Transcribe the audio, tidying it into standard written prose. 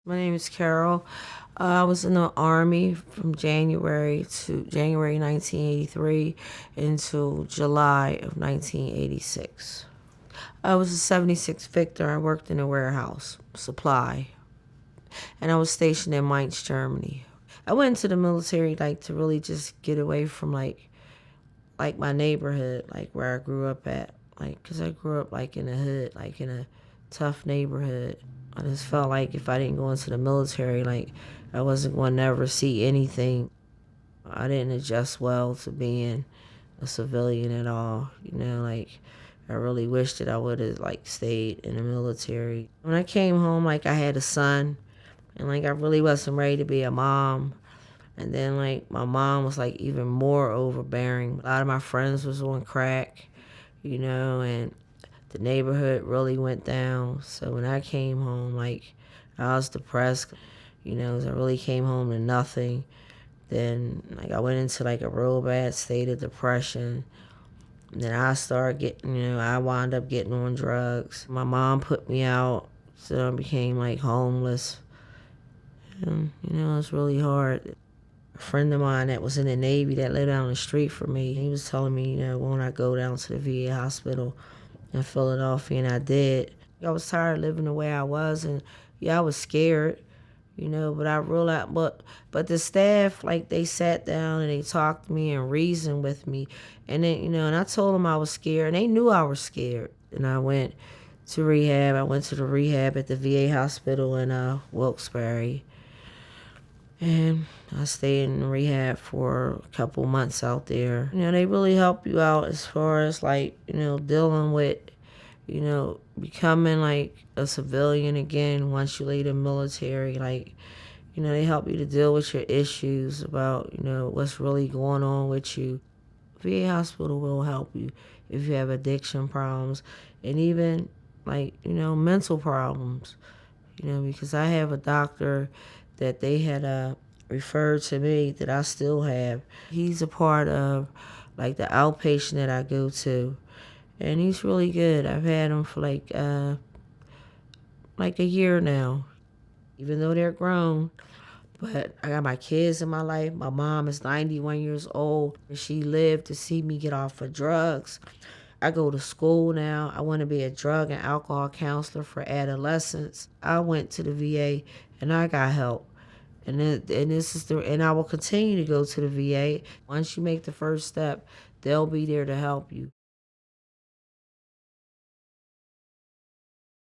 My name is Carol. I was in the Army from January 1983 until July of 1986. I was a 76 Victor. I worked in a warehouse, supply, and I was stationed in Mainz, Germany. I went into the military to really just get away from like my neighborhood, like where I grew up at, because I grew up in the hood, in a tough neighborhood. I just felt like if I didn't go into the military, I wasn't going to ever see anything. I didn't adjust well to being a civilian at all. I really wish that I would have stayed in the military. When I came home, I had a son, and I really wasn't ready to be a mom. And then my mom was even more overbearing. A lot of my friends was on crack, and the neighborhood really went down. So when I came home, I was depressed, 'cause I really came home to nothing. Then I went into a real bad state of depression. And then I started getting, I wound up getting on drugs. My mom put me out, so I became homeless. And, it's really hard. A friend of mine that was in the Navy that lived down the street from me, he was telling me, won't I go down to the VA hospital in Philadelphia, and I did. I was tired of living the way I was, and yeah, I was scared, but I realized, but the staff, they sat down and they talked to me and reasoned with me, and then, and I told them I was scared, and they knew I was scared, and I went to rehab. I went to the rehab at the VA hospital in Wilkes-Barre, and I stayed in rehab for a couple months out there. They really help you out as far as dealing with, becoming a civilian again once you leave the military. They help you to deal with your issues about, what's really going on with you. VA hospital will help you if you have addiction problems and even mental problems. Because I have a doctor that they had referred to me that I still have. He's a part of the outpatient that I go to, and he's really good. I've had him for a year now, even though they're grown. But I got my kids in my life. My mom is 91 years old, and she lived to see me get off of drugs. I go to school now. I want to be a drug and alcohol counselor for adolescents. I went to the VA and I got help. And I will continue to go to the VA. Once you make the first step, they'll be there to help you.